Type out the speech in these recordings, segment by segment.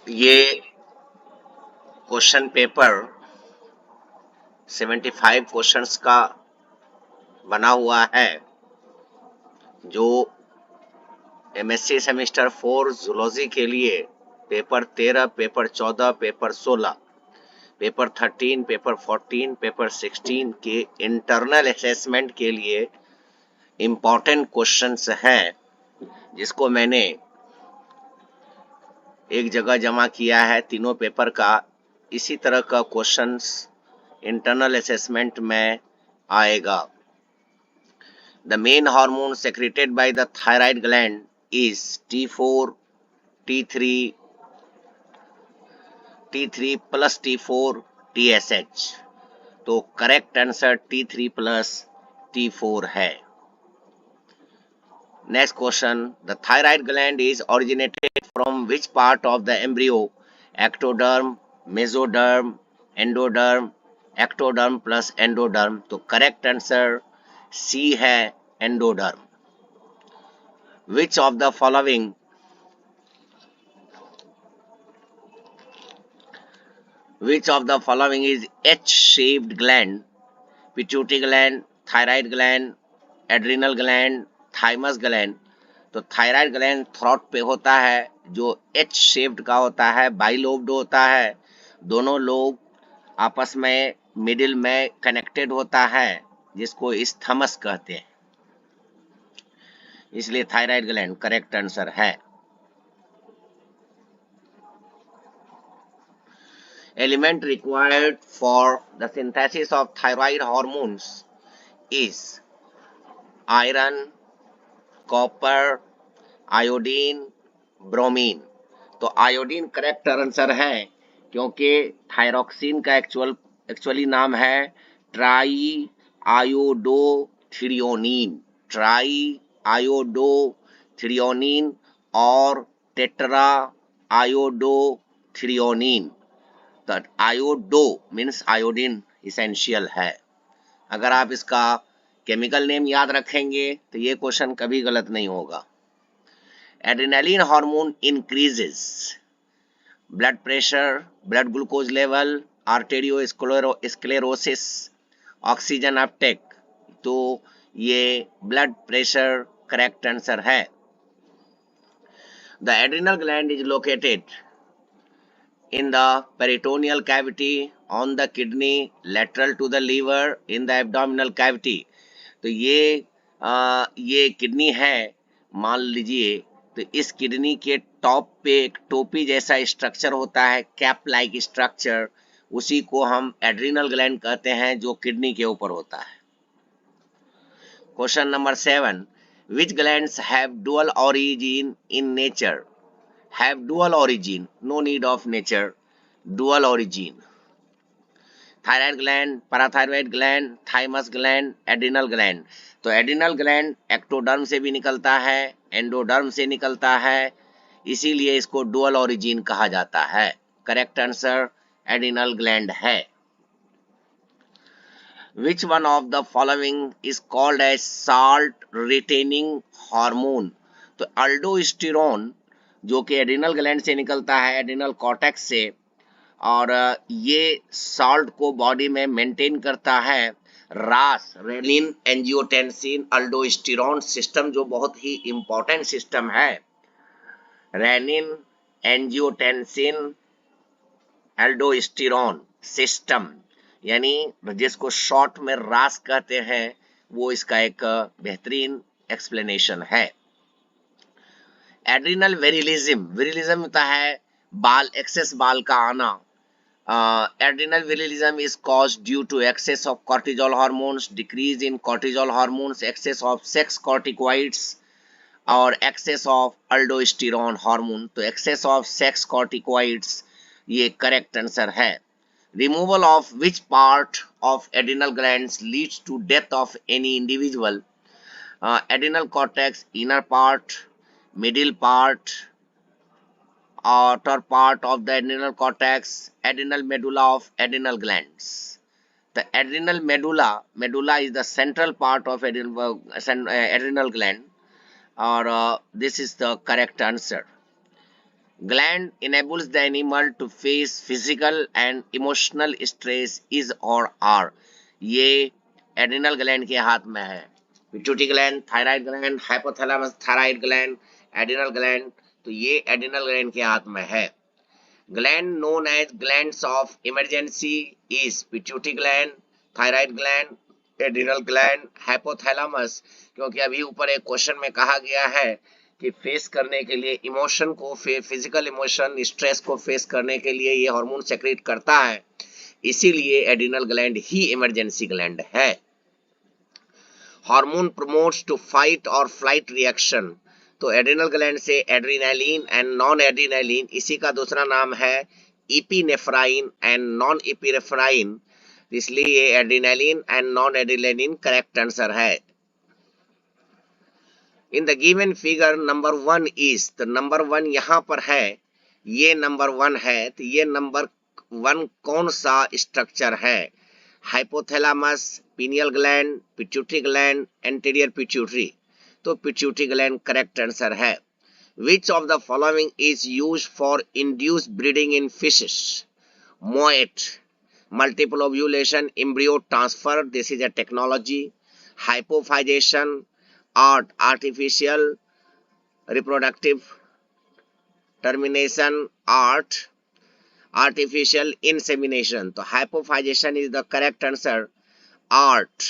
ये question paper 75 questions का बना हुआ है, जो एमएससी सेमेस्टर 4 जूलॉजी के लिए paper 13, paper 14, paper 16, paper 13, paper 14, paper 16 के इंटरनल असेसमेंट के लिए इम्पोर्टेंट क्वेश्चंस हैं, जिसको मैंने एक जगह जमा किया है तीनों पेपर का। इसी तरह का क्वेश्चंस इंटरनल असेसमेंट में आएगा। The main hormone secreted by the thyroid gland is T4, T3, T3 plus T4, TSH. तो correct answer T3 plus T4 है। Next question. The thyroid gland is originated from which part of the embryo? Ectoderm, mesoderm, endoderm, ectoderm plus endoderm. तो correct answer C है, endoderm. Which of the following is H-shaped gland? Pituitary gland, thyroid gland, adrenal gland, thymus gland. तो thyroid gland throat पे होता है, जो H shaped का होता है, बाइलोब्ड होता है, दोनों लोब आपस में मिडिल में कनेक्टेड होता है, जिसको इस्थमस कहते हैं, इसलिए थायराइड ग्लैंड करेक्ट आंसर है। Element required for the synthesis of thyroid hormones is iron, copper, iodine, bromine. तो आयोडीन करेक्ट आंसर है, क्योंकि थायरोक्सिन का एक्चुअली नाम है ट्राई आयोडोथ्रियोनिन, और tetra iodothyronine. Iodo means iodine essential है। अगर आप इसका केमिकल नेम याद रखेंगे तो ये क्वेश्चन कभी गलत नहीं होगा। Adrenaline hormone increases blood pressure, blood glucose level, arteriosclerosis, oxygen Uptake. तो ये ब्लड प्रेशर करेक्ट आंसर है। The adrenal gland is located in the peritoneal cavity, on the kidney, lateral to the liver, in the abdominal cavity. तो ये kidney है, मान लीजिए। तो इस किडनी के टॉप पे एक टोपी जैसा स्ट्रक्चर होता है, कैप लाइक स्ट्रक्चर, उसी को हम एड्रिनल ग्लैंड कहते हैं, जो किडनी के ऊपर होता है। Question number 7. Which glands have dual origin in nature? Have dual origin, no need of nature, dual origin. Thyroid gland, parathyroid gland, thymus gland, adrenal gland. तो एड्रिनल ग्लैंड एक्टोडर्म से भी निकलता है, एंडोडर्म से निकलता है, इसीलिए इसको डुअल ओरिजिन कहा जाता है। करेक्ट आंसर एड्रिनल ग्लैंड है। Which one of the following is called as salt retaining hormone? तो अल्डोस्टेरोन, जो कि एड्रिनल ग्लैंड से निकलता है, एड्रिनल कॉर्टेक्स से, और ये सॉल्ट को बॉडी में मेंटेन करता है। रास, रेनिन एंजियोटेंसिन अल्डोस्टेरोन सिस्टम, जो बहुत ही इंपॉर्टेंट सिस्टम है, रेनिन एंजियोटेंसिन एल्डोस्टेरोन सिस्टम, यानी जिसको शॉर्ट में रास कहते हैं, वो इसका एक बेहतरीन एक्सप्लेनेशन है। एड्रिनल विरिलिज्म होता है बाल, एक्सेस बाल का आना। Adrenal virilization is caused due to excess of cortisol hormones, decrease in cortisol hormones, excess of sex corticoids और excess of aldosterone hormone। तो excess of sex corticoids ये correct answer है। Removal of which part of adrenal glands leads to death of any individual? Adrenal cortex, inner part, middle part, outer part of the adrenal cortex, adrenal medulla of adrenal glands. The adrenal medulla is the central part of adrenal gland, or this is the correct answer. Gland enables the animal to face physical and emotional stress is or are. ये adrenal gland के हाथ में है. Pituitary gland, thyroid gland, hypothalamus thyroid gland, adrenal gland, तो ये adrenal gland के हाथ में है. Gland known as glands of emergency is pituitary gland, thyroid gland, adrenal gland, hypothalamus. क्योंकि अभी ऊपर एक क्वेश्चन में कहा गया है कि फेस करने के लिए इमोशन को, फिजिकल इमोशन स्ट्रेस को फेस करने के लिए ये हार्मोन सेक्रेट करता है, इसीलिए एड्रिनल ग्लैंड ही इमरजेंसी ग्लैंड है. हार्मोन प्रमोट्स टू फाइट और फ्लाइट रिएक्शन. तो एड्रिनल ग्लैंड से एड्रीनालिन एंड नॉन एड्रीनालिन, इसी का दूसरा नाम है इपिनेफ्राइन एंड नॉन इपिनेफ्राइन, इसलिए adrenaline and non adrenaline correct answer है. In the given figure number 1 is, तो नंबर 1 यहाँ पर है, ये नंबर 1 है, तो ये नंबर 1 कौन सा स्ट्रक्चर है? Hypothalamus, pineal gland, pituitary gland, anterior pituitary. तो पिट्यूटरी ग्लैंड करेक्ट आंसर है. Which of the following is used for induced breeding in fishes? MOET, multiple ovulation, embryo transfer, this is a technology. Hypophytation, artificial reproductive termination, artificial insemination. तो hypophytation is the correct answer. Art.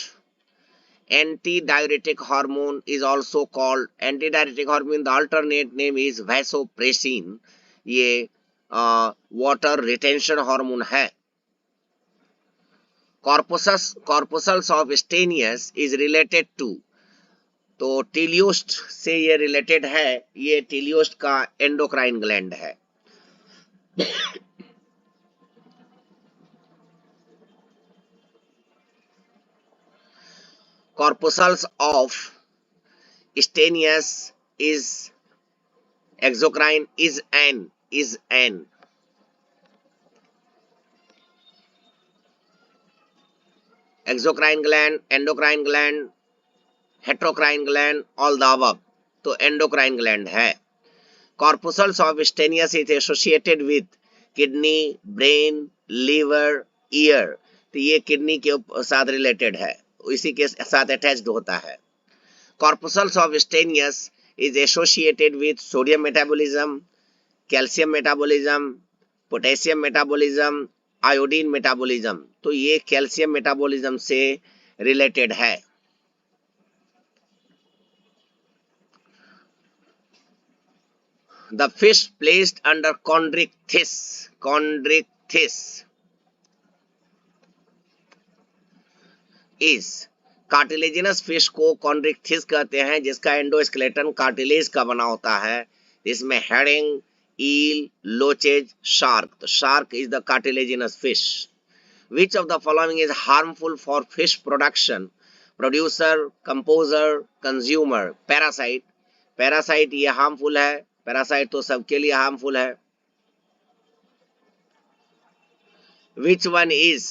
Antidiuretic hormone is also called antidiuretic hormone, the alternate name is vasopressin. ये water retention hormone है. Corpuscles of Stenius is related to, तो teleost से ये related है, ये teleost का endocrine gland है. Corpuscles of Stenius is exocrine is an exocrine gland, endocrine gland, heterocrine gland, all the above. तो एंडोक्राइन ग्लैंड है. Corpuscles of Stenius is associated with kidney, brain, liver, ear. तो ये kidney के साथ related है, इसी के साथ अटैच्ड होता है. Corpuscles of Stenius is associated with sodium metabolism, calcium metabolism, potassium metabolism, iodine metabolism. तो ये कैल्शियम मेटाबॉलिज्म से रिलेटेड है. The fish placed under chondrichthyes is, cartilaginous fish को कॉन्ड्रिक्थिस कहते हैं, जिसका एंडोस्केलेटन कार्टिलेज का बना होता है. इसमें हेरिंग, eel, लोचेज, शार्क. तो shark is the cartilaginous fish. Which of the following is harmful for fish production? Producer, composer, consumer. Parasite. Parasite ये harmful है. Parasite तो सबके लिए harmful है. Which one is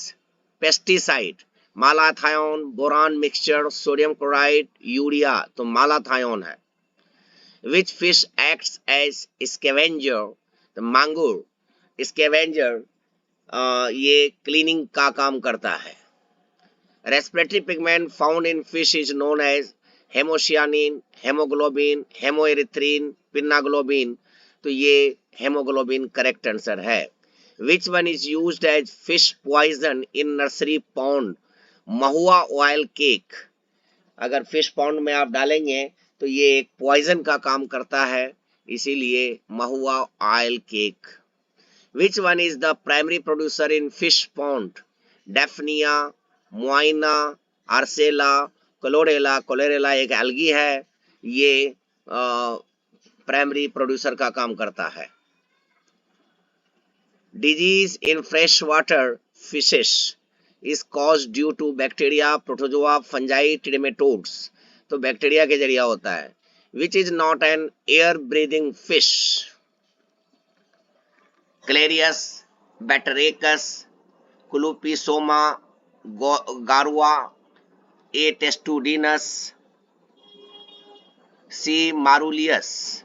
pesticide? Malathion, boron mixture, sodium chloride, urea. तो malathion है. Which fish acts as scavenger? तो मांगूर. Scavenger ये क्लीनिंग का काम करता है. Respiratory pigment found in fish is known as haemocyanin, haemoglobin, haemerythrin, pinnaglobin. तो ये हेमोग्लोबिन करेक्ट आंसर है. Which one is used as fish poison in nursery pond? Mahua oil cake. अगर फिश पॉन्ड में आप डालेंगे तो ये एक पॉइजन का काम करता है, इसीलिए mahua oil cake. Which one is the primary producer in fish pond? Daphnia, Moina, Arcella, Chlorella. Chlorella एक एल्गी है, ये प्राइमरी प्रोड्यूसर का काम करता है. Disease in freshwater fishes is caused due to bacteria, protozoa, fungi, nematodes. तो bacteria के जरिए होता है. Which is not an air breathing fish? Clarius, Batrachus, Clupisoma, Garua, A. testudinus, C. Marulius.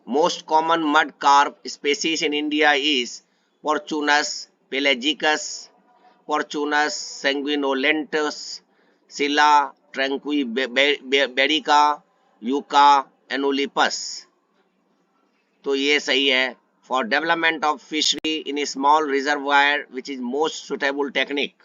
Most common mud carp species in India is Portunus pelagicus, Portunus sanguinolentus, Scylla tranquiberica, Yucca annulippus. तो ये सही है. For development of fishery in a small reservoir, which is most suitable technique.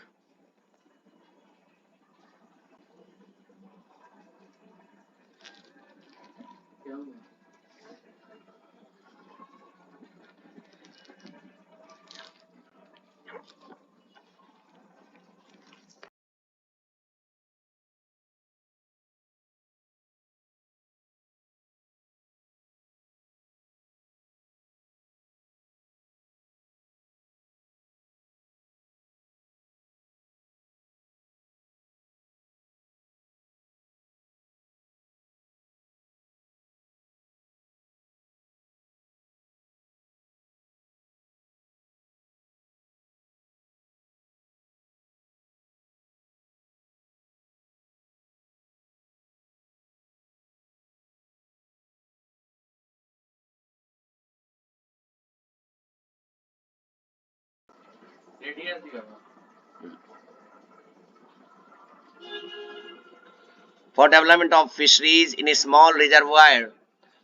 For development of fisheries in a small reservoir,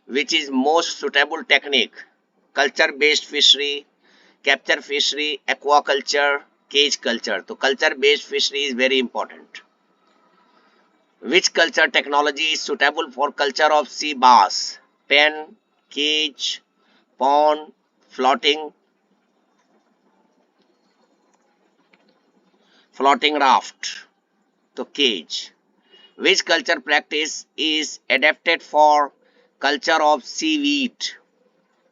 which is most suitable technique? Culture based fishery, capture fishery, aquaculture, cage culture. तो culture based fishery is very important. Which culture technology is suitable for culture of sea bass? Pen, cage, pond, floating raft. तो cage. Which culture practice is adapted for culture of seaweed?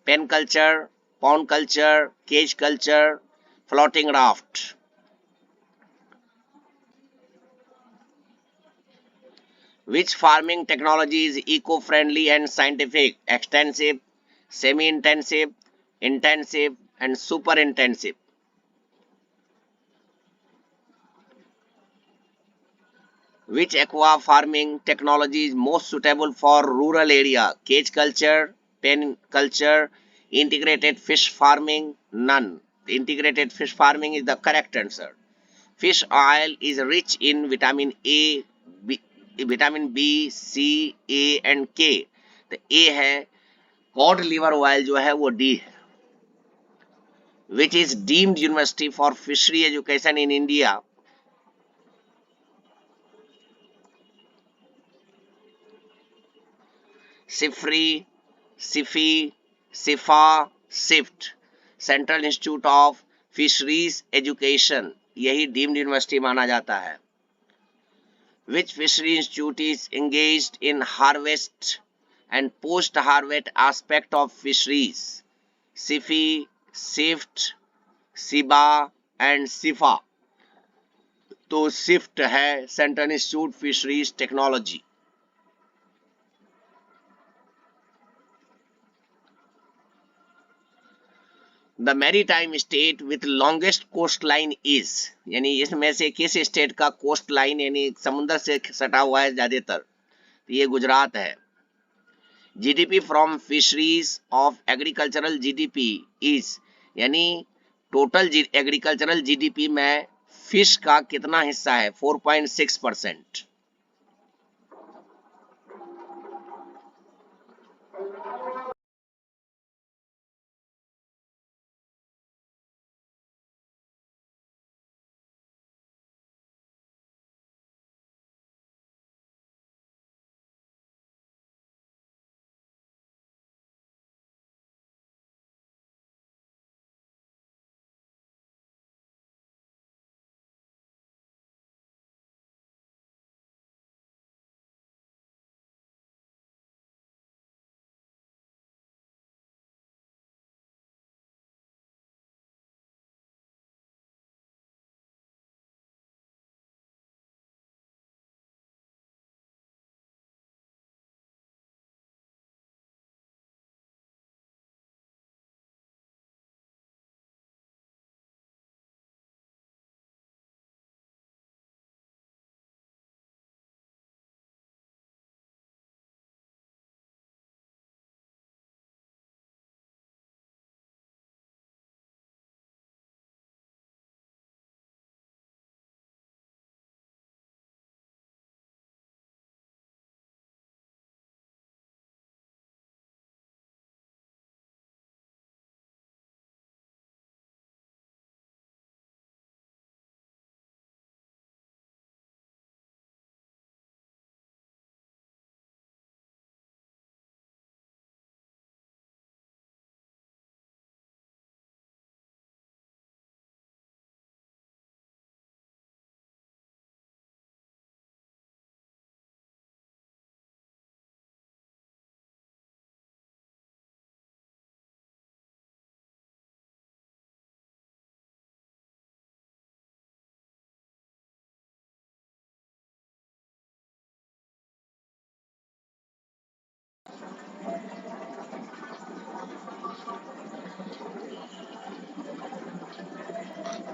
Pen culture, pond culture, cage culture, floating raft. Which farming technology is eco-friendly and scientific? Extensive, semi-intensive, intensive, and super-intensive. Which aqua farming technology is most suitable for rural area? Cage culture, pen culture, integrated fish farming? None. Integrated fish farming is the correct answer. Fish oil is rich in vitamin A, vitamin B, C, A and K. तो ए है. Cod liver oil जो है वो D है. Which is deemed university for fishery education in India? CIFRI, CIFE, CIFA, CIFT. Central Institute of Fisheries Education, यही deemed university माना जाता है. Which fishery institute is engaged in harvest and post-harvest aspect of fisheries? SIFI, SIFT, SIBA and SIFA. तो SIFT है, Central Institute Fisheries Technology. The maritime state with longest coastline is, यानी इसमें से किस state का कोस्ट लाइन यानी समुद्र से सटा हुआ है ज्यादातर? ये गुजरात है. GDP from fisheries of agricultural GDP is, यानी टोटल एग्रीकल्चरल जीडीपी में फिश का कितना हिस्सा है? 4.6%.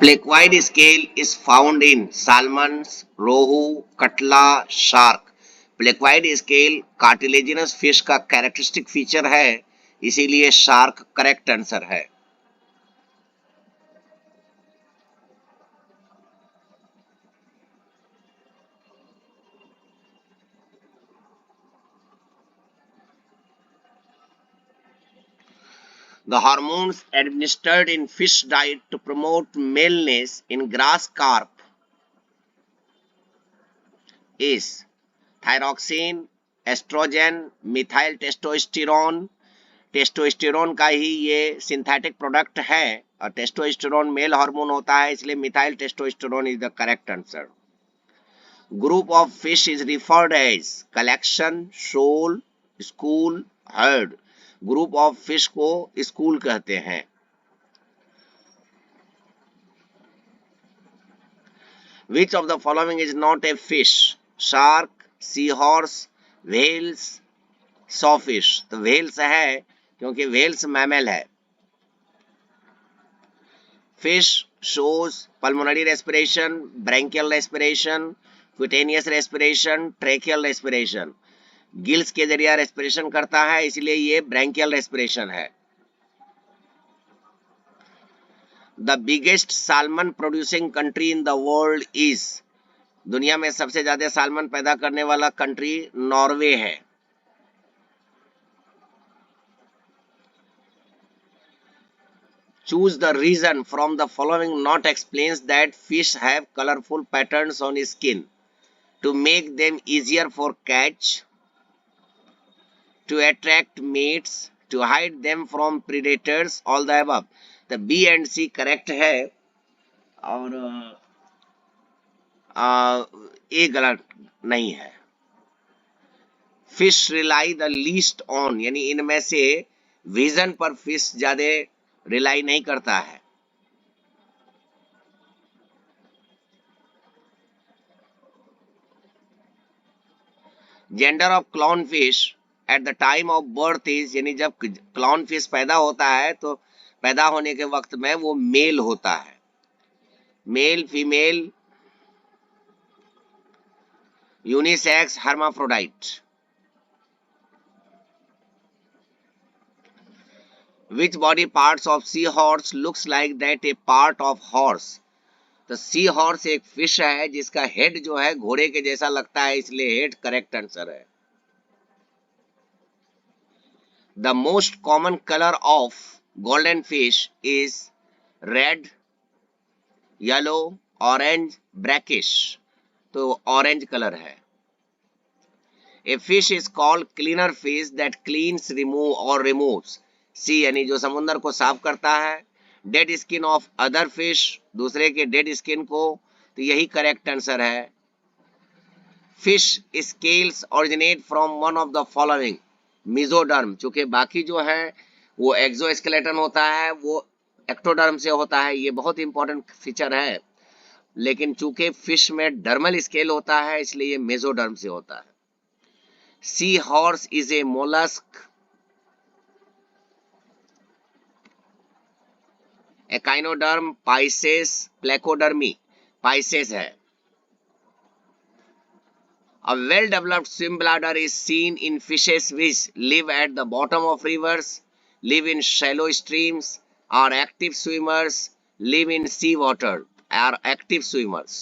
Placoid scale is found in salmons, rohu, katla, shark. Placoid scale cartilaginous fish का कैरेक्टरिस्टिक फीचर है, इसीलिए शार्क करेक्ट आंसर है. The hormones administered in fish diet to promote maleness in grass carp is thyroxine, oestrogen, methyl testosterone. Testosterone का ही ये synthetic product है और testosterone male hormone होता है, इसलिए methyl testosterone is the correct answer. Group of fish is referred as collection, shoal, school, herd. Group of fish को school कहते हैं. Which of the following is not a fish? Shark, seahorse, whales, sawfish. तो whales है क्योंकि whales mammal है. Fish shows pulmonary respiration, branchial respiration, cutaneous respiration, tracheal respiration. Gills के जरिए respiration करता है, इसलिए ये ब्रैंकियल रेस्पिरेशन है. The biggest salmon producing country in the world is. दुनिया में सबसे ज्यादा सालमन पैदा करने वाला कंट्री नॉर्वे है. Choose the reason from the following not explains that fish have colorful patterns on skin to make them easier for catch, to attract mates, to hide them from predators, all the above. The B and C correct है और ए गलत नहीं है. Fish rely the least on, यानी इनमें से vision पर fish ज्यादा रिलाई नहीं करता है. Gender of clown fish at the time of birth is, यानी जब क्लाउन फिश पैदा होता है तो पैदा होने के वक्त में वो मेल होता है. Male, female, unisex, hermaphrodite. Which body parts of seahorse looks like that a part of horse? तो सी हॉर्स एक फिश है जिसका हेड जो है घोड़े के जैसा लगता है, इसलिए हेड करेक्ट आंसर है. The most common colour of golden fish is red, yellow, orange, brackish. तो ऑरेंज कलर है. A fish is called cleaner fish that cleans, remove और रिमूव्स. सी यानी जो समुद्र को साफ करता है. Dead skin of other fish, दूसरे के डेड स्किन को, तो यही करेक्ट आंसर है. Fish scales originate from one of the following. Mesoderm, चूंकि बाकी जो है वो एक्सोस्केलेटन होता है, वो एक्टोडर्म से होता है, ये बहुत इंपॉर्टेंट फीचर है. लेकिन चूंकि फिश में डर्मल स्केल होता है, इसलिए ये मेसोडर्म से होता है. Sea horse is a mollusc. Echinoderm, pisces, placodermi. Pisces है. A well-developed swim bladder is seen in fishes which live at the bottom of rivers, live in shallow streams, are active swimmers, live in sea water, are active swimmers.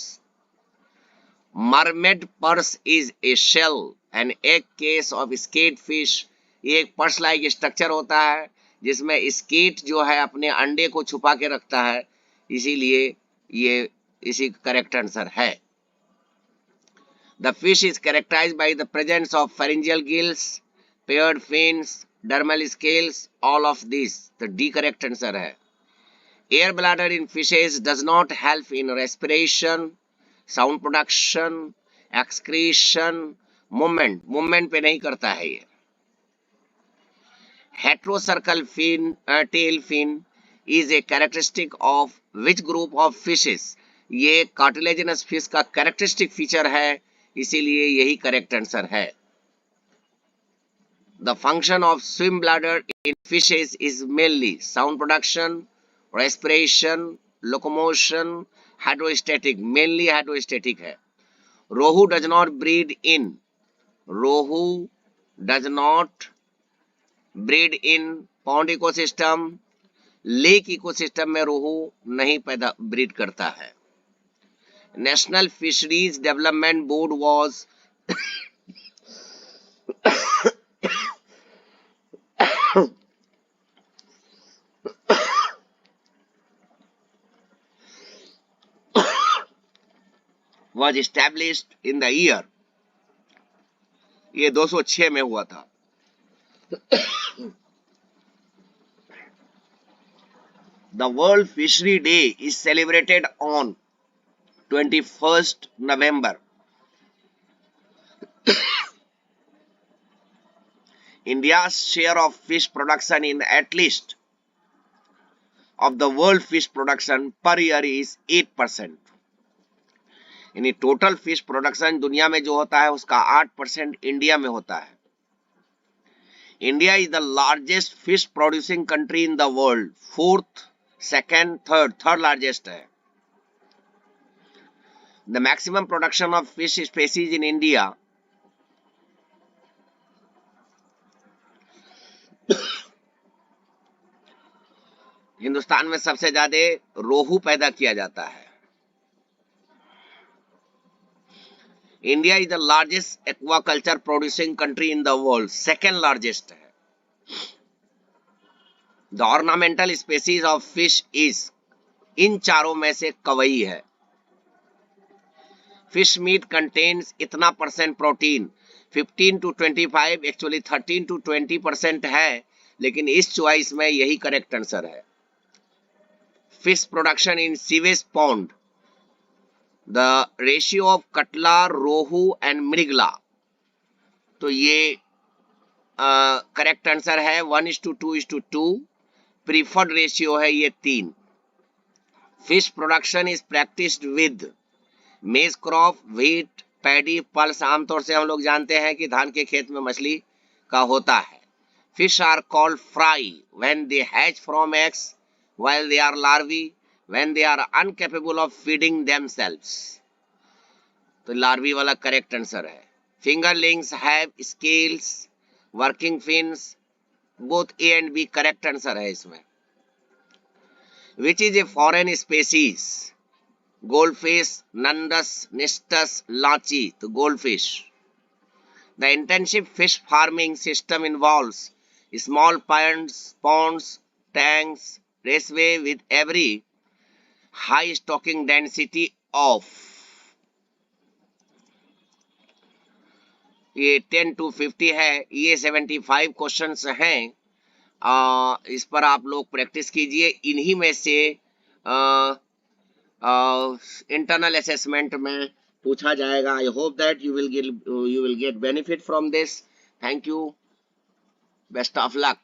Mermaid purse is a shell, an egg case of skate fish. ये एक purse like structure होता है जिसमें skate जो है अपने अंडे को छुपा के रखता है, इसीलिए ये इसी करेक्ट आंसर है. The fish is characterized by the presence of pharyngeal gills, paired fins, dermal scales, all of these. The D correct answer है. Air bladder in fishes does not help in respiration, sound production, excretion, movement. Movement पे नहीं करता है ये. Heterocircle fin, tail fin is a characteristic of which group of fishes? ये cartilaginous fish का characteristic feature है, इसीलिए यही करेक्ट आंसर है. The function of swim bladder in fishes is mainly sound production, respiration, locomotion hydrostatic, mainly hydrostatic है। Rohu does not breed in, rohu does not breed in pond ecosystem, lake ecosystem में रोहू नहीं पैदा breed करता है। National Fisheries Development Board was was established in the year, ये 206 में हुआ था। The World Fishery Day is celebrated on 21st November. India's share of fish production in at least of the world fish production per year is 8%. यानी total fish production दुनिया में जो होता है उसका 8% इंडिया में होता है। India is the largest fish producing country in the world, fourth, second, third largest है। The maximum production of fish species in India Hindustan में सबसे ज्यादा रोहू पैदा किया जाता है। India is the largest aquaculture producing country in the world, second largest है। The ornamental species of fish is, इन चारों में से कवई है। फिश मीट कंटेन्स इतना percent protein, 15 to 25, actually 13 to 20% है, लेकिन इस चॉइस में यही करेक्ट आंसर है। Fish production in sewage pond, the ratio of catla, rohu and mrigala, तो ये करेक्ट आंसर है 1:2:2। प्रीफर्ड रेशियो है ये 3। Fish production is practised with मेज क्रॉप, व्हीट, पैडी, पल्स। आमतौर से हम लोग जानते हैं कि धान के खेत में मछली का होता है। Fish are called fry when they hatch from eggs while they are larvae, when they are incapable of feeding themselves, तो larvae वाला करेक्ट आंसर है। fingerlings have scales, working fins, both A and B correct answer है इसमें। which is a foreign species, goldfish, nandus, nistus, lachi, तो goldfish। the intensive fish farming system involves small ponds, tanks, raceway with every high stocking density of, ये 10 to 50 है, ये 75 questions हैं। इस पर आप लोग प्रैक्टिस कीजिए। इन्हीं में से इंटरनल असेसमेंट में पूछा जाएगा। I hope that you will get benefit from this. Thank you, best of luck.